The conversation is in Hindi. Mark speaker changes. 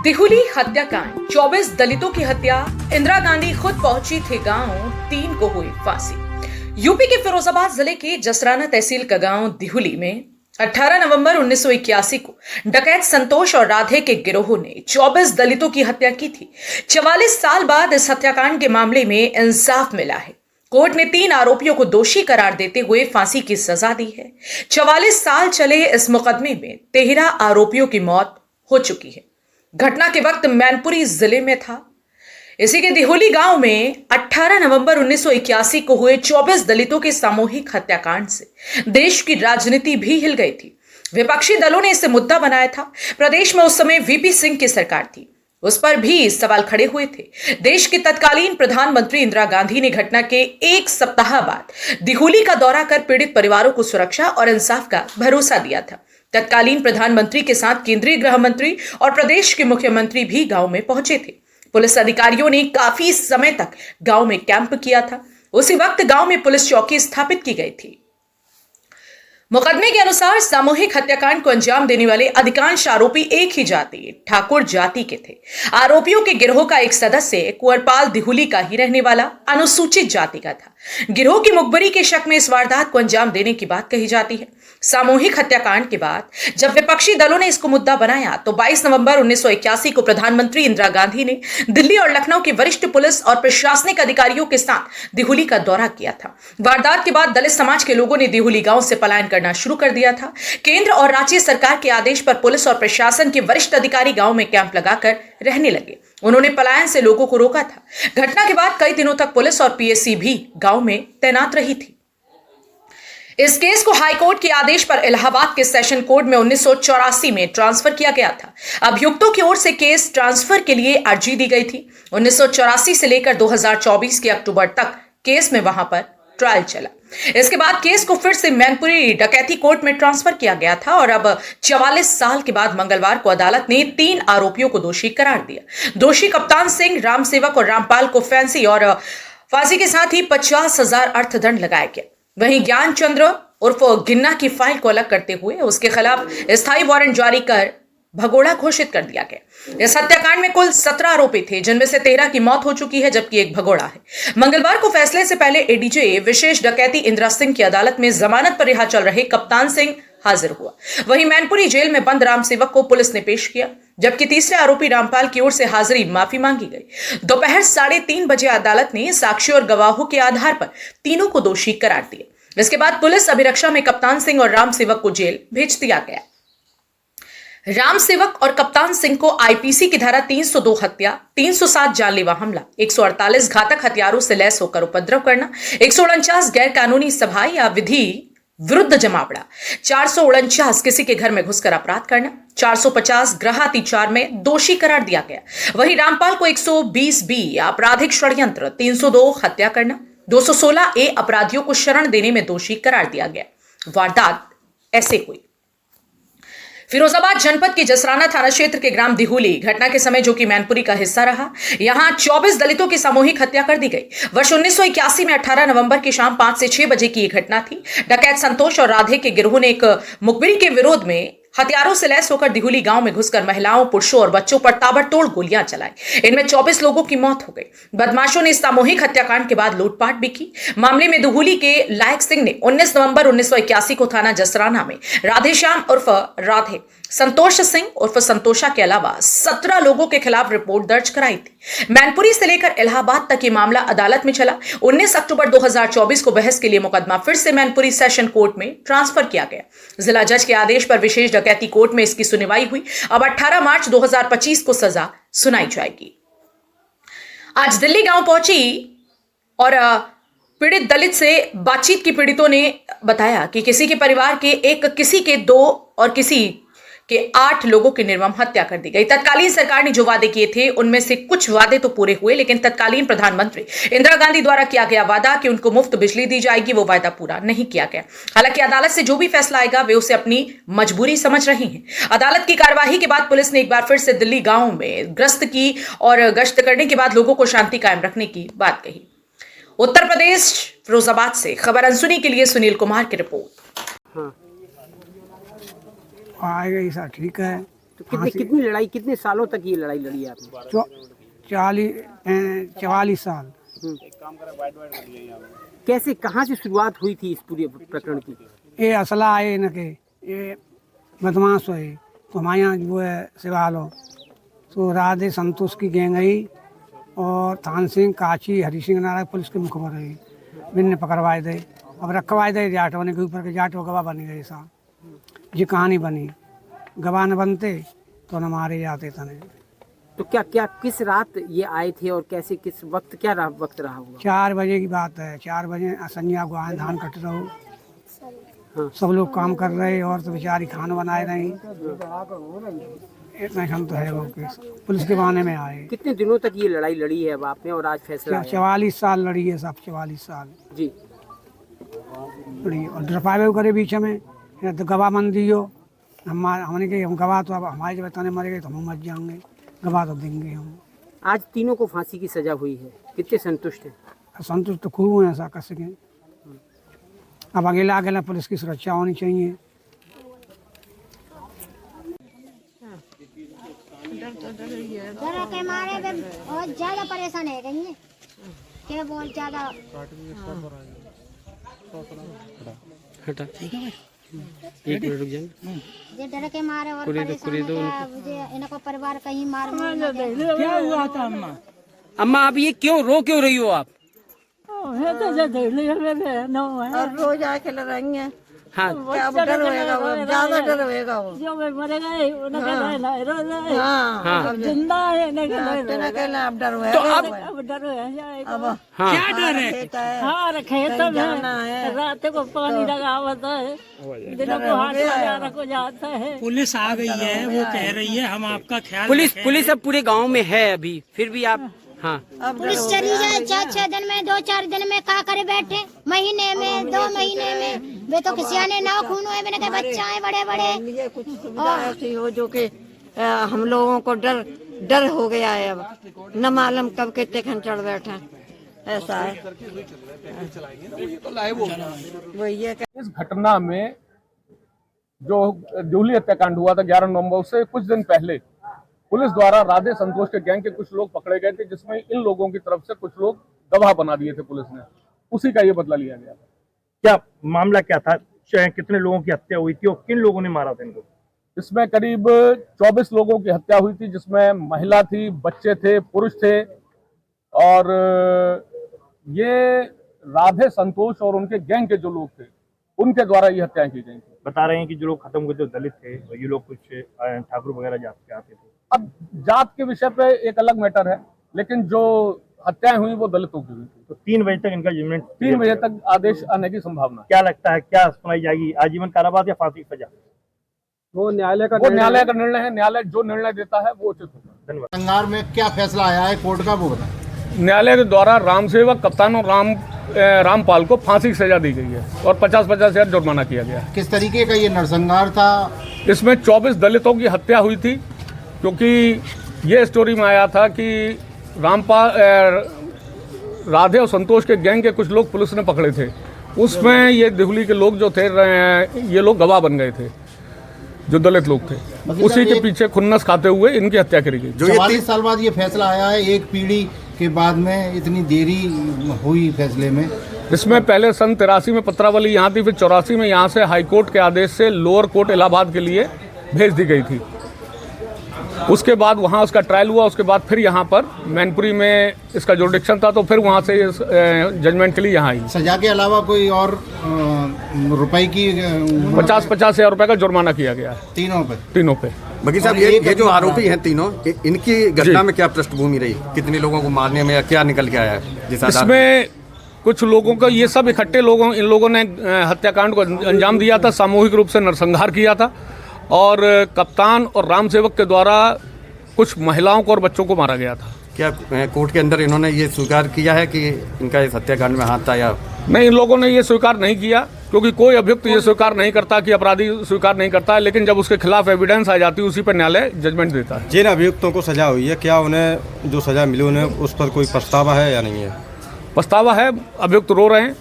Speaker 1: दिहुली हत्याकांड, 24 दलितों की हत्या। इंदिरा गांधी खुद पहुंची थी गांव, 3 को हुई फांसी। यूपी के फिरोजाबाद जिले के जसराना तहसील का गांव दिहुली में 18 नवंबर 1981 को डकैत संतोष और राधे के गिरोह ने 24 दलितों की हत्या की थी। 44 साल बाद इस हत्याकांड के मामले में इंसाफ मिला है। कोर्ट ने 3 आरोपियों को दोषी करार देते हुए फांसी की सजा दी है। 44 साल चले इस मुकदमे में 13 आरोपियों की मौत हो चुकी है। घटना के वक्त मैनपुरी जिले में था। इसी के दिहुली गांव में 18 नवंबर 1981 को हुए 24 दलितों के सामूहिक हत्याकांड से देश की राजनीति भी हिल गई थी। विपक्षी दलों ने इसे मुद्दा बनाया था। प्रदेश में उस समय वीपी सिंह की सरकार थी, उस पर भी सवाल खड़े हुए थे। देश की तत्कालीन प्रधानमंत्री इंदिरा गांधी ने घटना के 1 सप्ताह बाद दिहुली का दौरा कर पीड़ित परिवारों को सुरक्षा और इंसाफ का भरोसा दिया था। तत्कालीन प्रधानमंत्री के साथ केंद्रीय गृह मंत्री और प्रदेश के मुख्यमंत्री भी गांव में पहुंचे थे। पुलिस अधिकारियों ने काफी समय तक गांव में कैंप किया था। उसी वक्त गांव में पुलिस चौकी स्थापित की गई थी। मुकदमे के अनुसार सामूहिक हत्याकांड को अंजाम देने वाले अधिकांश आरोपी एक ही जाति, ठाकुर जाति के थे। आरोपियों के गिरोह का एक सदस्य कुंवरपाल दिहुली का ही रहने वाला अनुसूचित जाति का था। गिरोह की मुखबरी के शक में इस वारदात को अंजाम देने की बात कही जाती है। सामूहिक हत्याकांड के बाद जब विपक्षी दलों ने इसको मुद्दा बनाया तो 22 नवंबर 1981 को प्रधानमंत्री इंदिरा गांधी ने दिल्ली और लखनऊ के वरिष्ठ पुलिस और प्रशासनिक अधिकारियों के साथ दिहुली का दौरा किया था। वारदात के बाद दलित समाज के लोगों ने दिहुली गांव से पलायन करना शुरू कर दिया था। केंद्र और राज्य सरकार के आदेश पर पुलिस और प्रशासन के वरिष्ठ अधिकारी गांव में कैंप लगाकर रहने लगे। उन्होंने पलायन से लोगों को रोका था। घटना के बाद कई दिनों तक पुलिस और पीएसी भी गांव में तैनात रही थी। इस केस को हाईकोर्ट के आदेश पर इलाहाबाद के सेशन कोर्ट में 1984 में ट्रांसफर किया गया था। अभियुक्तों की ओर से केस ट्रांसफर के लिए अर्जी दी गई थी। 1984 से लेकर 2024 के अक्टूबर तक केस में वहां पर ट्रायल चला। इसके बाद केस को फिर से मैनपुरी डकैती कोर्ट में ट्रांसफर किया गया था और अब 44 साल के बाद मंगलवार को अदालत ने 3 आरोपियों को दोषी करार दिया। दोषी कप्तान सिंह, राम सेवक और रामपाल को फांसी के साथ ही 50,000 अर्थदंड लगाया गया। वहीं ज्ञान चंद्र उर्फ गिन्ना की फाइल को अलग करते हुए उसके खिलाफ स्थायी वारंट जारी कर भगोड़ा घोषित कर दिया गया। इस हत्याकांड में कुल 17 आरोपी थे, जिनमें से 13 की मौत हो चुकी है, जबकि एक भगोड़ा है। मंगलवार को फैसले से पहले एडीजे विशेष डकैती इंदिरा सिंह की अदालत में जमानत पर रिहा चल रहे कप्तान सिंह हाजिर हुआ। वहीं मैनपुरी जेल में बंद राम सेवक को पुलिस ने पेश किया, जबकि तीसरे आरोपी रामपाल की ओर से हाजिरी माफी मांगी गई। दोपहर 3:30 बजे अदालत ने साक्षी और गवाहों के आधार पर तीनों को दोषी करार दिया। इसके बाद पुलिस अभिरक्षा में कप्तान सिंह और राम सेवक को जेल भेज दिया गया। राम सेवक और कप्तान सिंह को आईपीसी की धारा 302 हत्या, 307 जानलेवा हमला, 148 घातक हथियारों से लैस होकर उपद्रव करना, 149 गैर कानूनी सभा या विधि विरुद्ध जमावड़ा, 449 किसी के घर में घुसकर अपराध करना, 450 गृह अतिचार में दोषी करार दिया गया। वहीं रामपाल को 120 बी आपराधिक षड्यंत्र, 302 हत्या करना, 216 ए अपराधियों को शरण देने में दोषी करार दिया गया। वारदात ऐसे हुई। फिरोजाबाद जनपद के जसराना थाना क्षेत्र के ग्राम दिहुली, घटना के समय जो कि मैनपुरी का हिस्सा रहा, यहां 24 दलितों की सामूहिक हत्या कर दी गई। वर्ष 1981 में 18 नवंबर की शाम 5 से 6 बजे की यह घटना थी। डकैत संतोष और राधे के गिरोह ने एक मुखबिरी के विरोध में हथियारों से लैस होकर दिहुली गांव में घुसकर महिलाओं, पुरुषों और बच्चों पर ताबड़तोड़ गोलियां चलाई। इनमें 24 लोगों की मौत हो गई। बदमाशों ने इस सामूहिक हत्याकांड के बाद लूटपाट भी की। मामले में दिहुली के लायक सिंह ने 19 नवंबर 1981 को थाना जसराना में राधेश्याम उर्फ राधे, संतोष सिंह उर्फ संतोषा के अलावा 17 लोगों के खिलाफ रिपोर्ट दर्ज कराई थी। मैनपुरी से लेकर इलाहाबाद तक ये मामला अदालत में चला। 19 अक्टूबर 2024 को बहस के लिए मुकदमा फिर से मैनपुरी सेशन कोर्ट में ट्रांसफर किया गया। जिला जज के आदेश पर विशेष डकैती कोर्ट में इसकी सुनवाई हुई। अब 18 मार्च 2025 को सजा सुनाई जाएगी। आज दिल्ली गांव पहुंची और पीड़ित दलित से बातचीत की पीड़ितों ने बताया कि किसी के परिवार के किसी के 2 और किसी के 8 लोगों की निर्मम हत्या कर दी गई। तत्कालीन सरकार ने जो वादे किए थे उनमें से कुछ वादे तो पूरे हुए, लेकिन तत्कालीन प्रधानमंत्री इंदिरा गांधी द्वारा किया गया वादा कि उनको मुफ्त बिजली दी जाएगी, वो वादा पूरा नहीं किया गया। हालांकि अदालत से जो भी फैसला आएगा वे उसे अपनी मजबूरी समझ रहे हैं। अदालत की कार्यवाही के बाद पुलिस ने एक बार फिर से दिल्ली गांव में गश्त की और गश्त करने के बाद लोगों को शांति कायम रखने की बात कही। उत्तर प्रदेश फिरोजाबाद से खबर अनसुनी के लिए सुनील कुमार की रिपोर्ट।
Speaker 2: आएगा ऐसा ठीक है। तो कितनी लड़ाई, कितने सालों तक ये लड़ाई लड़ी है आपने?
Speaker 3: 44 साल।
Speaker 2: कैसे, कहाँ से शुरुआत हुई थी इस पूरे प्रकरण की?
Speaker 3: ये असला है इनके, ये बदमाश है तो हमारे यहाँ वो है सिवालो तो राधे संतोष की गैंग आई और थान सिंह काची हरी सिंह नारायण पुलिस के मुखबर है बिन पकड़वाए दे। अब रखवाए दे जाट होने के ऊपर के जाट वो गवाह बन गए साहब। ये कहानी बनी, गवाह न बनते तो न मारे जाते तने।
Speaker 2: तो क्या किस रात ये आए थे और कैसे, किस वक्त, क्या वक्त रहा होगा?
Speaker 3: 4 बजे की बात है। 4 बजे संज्ञा को आए, धान कट रहो।
Speaker 2: हाँ।
Speaker 3: सब लोग काम कर रहे और तो बेचारी खाना बनाए रही। इतना हम तो है वो केस पुलिस के बहाने में आए।
Speaker 2: कितने दिनों तक ये लड़ाई लड़ी है अब आपने और आज फैसला आया?
Speaker 3: 44 साल लड़ी है साहब, 44 साल
Speaker 2: जी
Speaker 3: लड़ी। और डरपावे करे बीच में तो गवाह मन दियो। हमने कहा हम गवाह तो अब हमारे जब तने मरे गए तो हम मर जाएंगे, गवाह तो देंगे हम।
Speaker 2: आज तीनों को फांसी की सजा हुई है, कितने संतुष्ट हैं?
Speaker 3: संतुष्ट तो खूब हुए ऐसा कर सकें। अब अकेला अकेला पुलिस की सुरक्षा होनी चाहिए।
Speaker 4: डर के मारे वे बहुत ज्यादा परेशान है गई है कि बहुत ज्यादा
Speaker 2: हटा एक मिनट रुक जाए।
Speaker 4: जे डर के मारे और परेशान है मुझे इनको परिवार कहीं मार
Speaker 5: क्या हुआ था अम्मा?
Speaker 2: अम्मा आप ये क्यों क्यों रही हो आप?
Speaker 5: है तो जो देख लिया मेरे नो है
Speaker 6: और रोज आके लड़ाएंगे।
Speaker 2: हाँ
Speaker 6: क्या अब डर होएगा, वो ज्यादा डर होएगा वो।
Speaker 5: जो मैं मरे गए उन्हें कहना है रोज है।
Speaker 6: हाँ
Speaker 5: अब जिंदा है नहीं
Speaker 6: तेरा कहना अब डर
Speaker 2: तो
Speaker 6: होएगा।
Speaker 5: अब डर है जाएगा।
Speaker 6: अब
Speaker 2: क्या डर है?
Speaker 6: खेत है,
Speaker 5: हाँ खेतों
Speaker 6: जाना है।
Speaker 5: में रात को पानी लगा होता है, दिनों को हाथ बाजार को जाता है।
Speaker 7: पुलिस आ गई है, वो कह रही है हम आपका ख्याल
Speaker 2: पुलिस अब पूरे गांव में है अभी, फिर भी आप हाँ
Speaker 4: पुलिस चली जाए 6 दिन में, 2-4 दिन में क्या करे बैठे, महीने में 2 महीने में वे तो किसी ने नाव खून हुए मैंने कहा बच्चा है बड़े बड़े।
Speaker 6: ये कुछ सुविधा ऐसी हो जो कि हम लोगों को डर हो गया है। अब न मालूम कब के टेकन चढ़ बैठे, ऐसा है। वही है।
Speaker 8: इस घटना में जो दिहुली हत्याकांड हुआ था 11 नवंबर से कुछ दिन पहले पुलिस द्वारा राधे संतोष के गैंग के कुछ लोग पकड़े गए थे, जिसमें इन लोगों की तरफ से कुछ लोग गवाह बना दिए थे पुलिस ने। उसी का ये बदला लिया गया था।
Speaker 9: क्या मामला क्या था? कितने लोगों की हत्या हुई थी और किन लोगों ने मारा था इनको?
Speaker 8: इसमें करीब 24 लोगों की हत्या हुई थी, जिसमें महिला थी, बच्चे थे, पुरुष थे। और ये राधे संतोष और उनके गैंग के जो लोग थे उनके द्वारा ये हत्याएं की गई थी।
Speaker 9: बता रहे हैं कि जो लोग खत्म हुए जो दलित थे ये लोग कुछ ठाकुर वगैरह जात के आते थे।
Speaker 8: अब जात के विषय पे एक अलग मैटर है, लेकिन जो हत्याएं हुई वो दलितों की हुई थी।
Speaker 9: तो 3 बजे तक इनका जजमेंट,
Speaker 8: 3 बजे तक आदेश आने की संभावना है।
Speaker 9: क्या लगता है क्या सुनाई जाएगी, आजीवन कारावास या फांसी की सजा?
Speaker 8: वो न्यायालय का निर्णय है। न्यायालय जो निर्णय देता है वो उचित होता है।
Speaker 9: धन्यवाद।
Speaker 10: नरसंहार में क्या फैसला आया है कोर्ट का, वो बताएं।
Speaker 8: न्यायालय के द्वारा रामसेवक, कप्तान और रामपाल को फांसी की सजा दी गई है और 50-50 हजार जुर्माना किया गया है।
Speaker 10: किस तरीके का ये नरसंहार था?
Speaker 8: इसमें 24 दलितों की हत्या हुई थी, क्योंकि ये स्टोरी में आया था कि राधे और संतोष के गैंग के कुछ लोग पुलिस ने पकड़े थे। उसमें ये दिहुली के लोग जो थे, ये लोग गवाह बन गए थे, जो दलित लोग थे। उसी के पीछे खुन्नस खाते हुए इनकी हत्या करी गई।
Speaker 10: 44 साल बाद ये फैसला आया है, एक पीढ़ी के बाद में इतनी देरी हुई फैसले में।
Speaker 8: इसमें पहले सन 83 में पत्रावली यहाँ थी, फिर 84 में यहाँ से हाई कोर्ट के आदेश से लोअर कोर्ट इलाहाबाद के लिए भेज दी गई थी। उसके बाद वहाँ उसका ट्रायल हुआ, उसके बाद फिर यहाँ पर मैनपुरी में इसका जुरिडिक्शन था, तो फिर वहाँ से जजमेंट के लिए यहाँ आई।
Speaker 10: सजा के अलावा कोई और रुपए की
Speaker 8: 50-50 हजार रुपए का जुर्माना किया गया है तीनों पे।
Speaker 11: वकील साहब, ये जो आरोपी हैं तीनों, इनकी घटना में क्या पृष्ठभूमि रही? कितने लोगों को मारने में क्या निकल के आया है?
Speaker 8: इसमें कुछ लोगों का, ये सब इकट्ठे इन लोगों ने हत्याकांड को अंजाम दिया था, सामूहिक रूप से नरसंहार किया था। और कप्तान और रामसेवक के द्वारा कुछ महिलाओं को और बच्चों को मारा गया था।
Speaker 11: क्या कोर्ट के अंदर इन्होंने ये स्वीकार किया है कि इनका इस हत्याकांड में हाथ था या
Speaker 8: नहीं? इन लोगों ने ये स्वीकार नहीं किया, क्योंकि कोई अभियुक्त ये स्वीकार नहीं करता कि अपराधी स्वीकार नहीं करता है, लेकिन जब उसके खिलाफ एविडेंस आ जाती है उसी पर न्यायालय जजमेंट देता है।
Speaker 12: जिन अभियुक्तों को सजा हुई है, क्या उन्हें जो सजा मिली उन्हें उस पर कोई पछतावा है या नहीं है?
Speaker 8: पछतावा है, अभियुक्त रो रहे हैं।